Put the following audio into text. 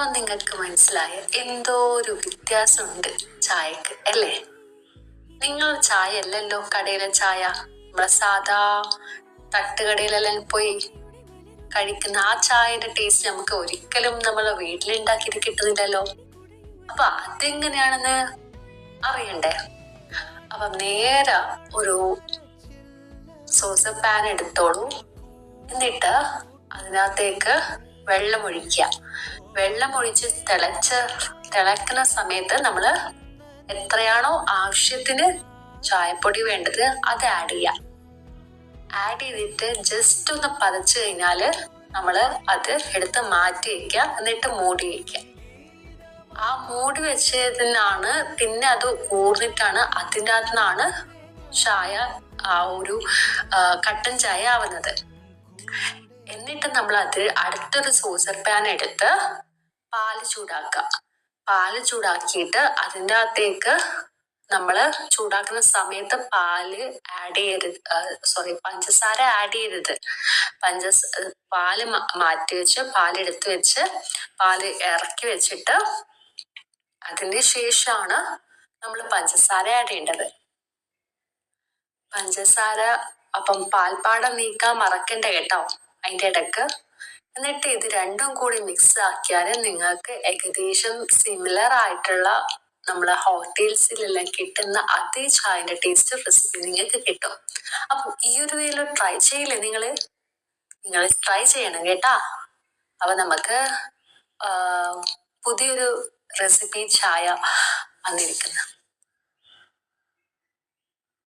ഇപ്പൊ നിങ്ങൾക്ക് മനസ്സിലായ എന്തോ ഒരു വ്യത്യാസമുണ്ട് ചായക്ക് അല്ലേ? നിങ്ങൾ ചായ അല്ലല്ലോ കടയിലെ ചായ, നമ്മളെ സാധാ തട്ടുകടയിലെല്ലാം പോയി കഴിക്കുന്ന ആ ചായയുടെ ടേസ്റ്റ് നമുക്ക് ഒരിക്കലും നമ്മളെ വീട്ടിലുണ്ടാക്കിയിട്ട് കിട്ടുന്നില്ലല്ലോ. അപ്പൊ അതെങ്ങനെയാണെന്ന് അറിയണ്ടേ? അപ്പൊ നേരെ ഒരു സോസ് പാൻ എടുത്തോളൂ. എന്നിട്ട് അതിനകത്തേക്ക് വെള്ളം ഒഴിക്കുക. വെള്ളം ഒഴിച്ച് തിളക്കുന്ന സമയത്ത് നമ്മള് എത്രയാണോ ആവശ്യത്തിന് ചായപ്പൊടി വേണ്ടത് അത് ആഡ് ചെയ്യാം. ആഡ് ചെയ്തിട്ട് ജസ്റ്റ് ഒന്ന് പതച്ചു കഴിഞ്ഞാല് നമ്മള് അത് എടുത്ത് മാറ്റി വെക്കുക. എന്നിട്ട് മൂടി വെക്കുക. ആ മൂടി വെച്ചതിനാണ് പിന്നെ അത് ഊർന്നിട്ടാണ് അതിൻ്റെ അകത്തുനിന്നാണ് ചായ ആ ഒരു കട്ടൻ ചായ ആവുന്നത്. എന്നിട്ട് നമ്മൾ അത് അടുത്തൊരു സോസർ പാൻ എടുത്ത് പാല് ചൂടാക്കുക. പാല് ചൂടാക്കിയിട്ട് അതിൻ്റെ അകത്തേക്ക് നമ്മള് ചൂടാക്കുന്ന സമയത്ത് പഞ്ചസാര ആഡ് ചെയ്യരുത്. പാല് മാറ്റി വെച്ച് പാലെടുത്ത് വെച്ച് പാല് ഇറക്കി വെച്ചിട്ട് അതിന് ശേഷമാണ് നമ്മൾ പഞ്ചസാര ആഡ് ചെയ്യേണ്ടത്. പഞ്ചസാര പാൽപ്പാടം നീക്കാൻ മറക്കണ്ട കേട്ടോ അതിന്റെ ഇടക്ക്. എന്നിട്ട് ഇത് രണ്ടും കൂടി മിക്സ് ആക്കിയാൽ നിങ്ങൾക്ക് ഏകദേശം സിമിലർ ആയിട്ടുള്ള നമ്മളെ ഹോട്ടൽസിലെല്ലാം കിട്ടുന്ന അതേ ചായന്റെ ടേസ്റ്റ് റെസിപ്പി നിങ്ങൾക്ക് കിട്ടും. അപ്പൊ ഈ ഒരു വേല ട്രൈ ചെയ്യില്ലേ നിങ്ങൾ ട്രൈ ചെയ്യണം കേട്ടാ. അപ്പൊ നമുക്ക് പുതിയൊരു റെസിപ്പി ചായ വന്നിരിക്കുന്നു.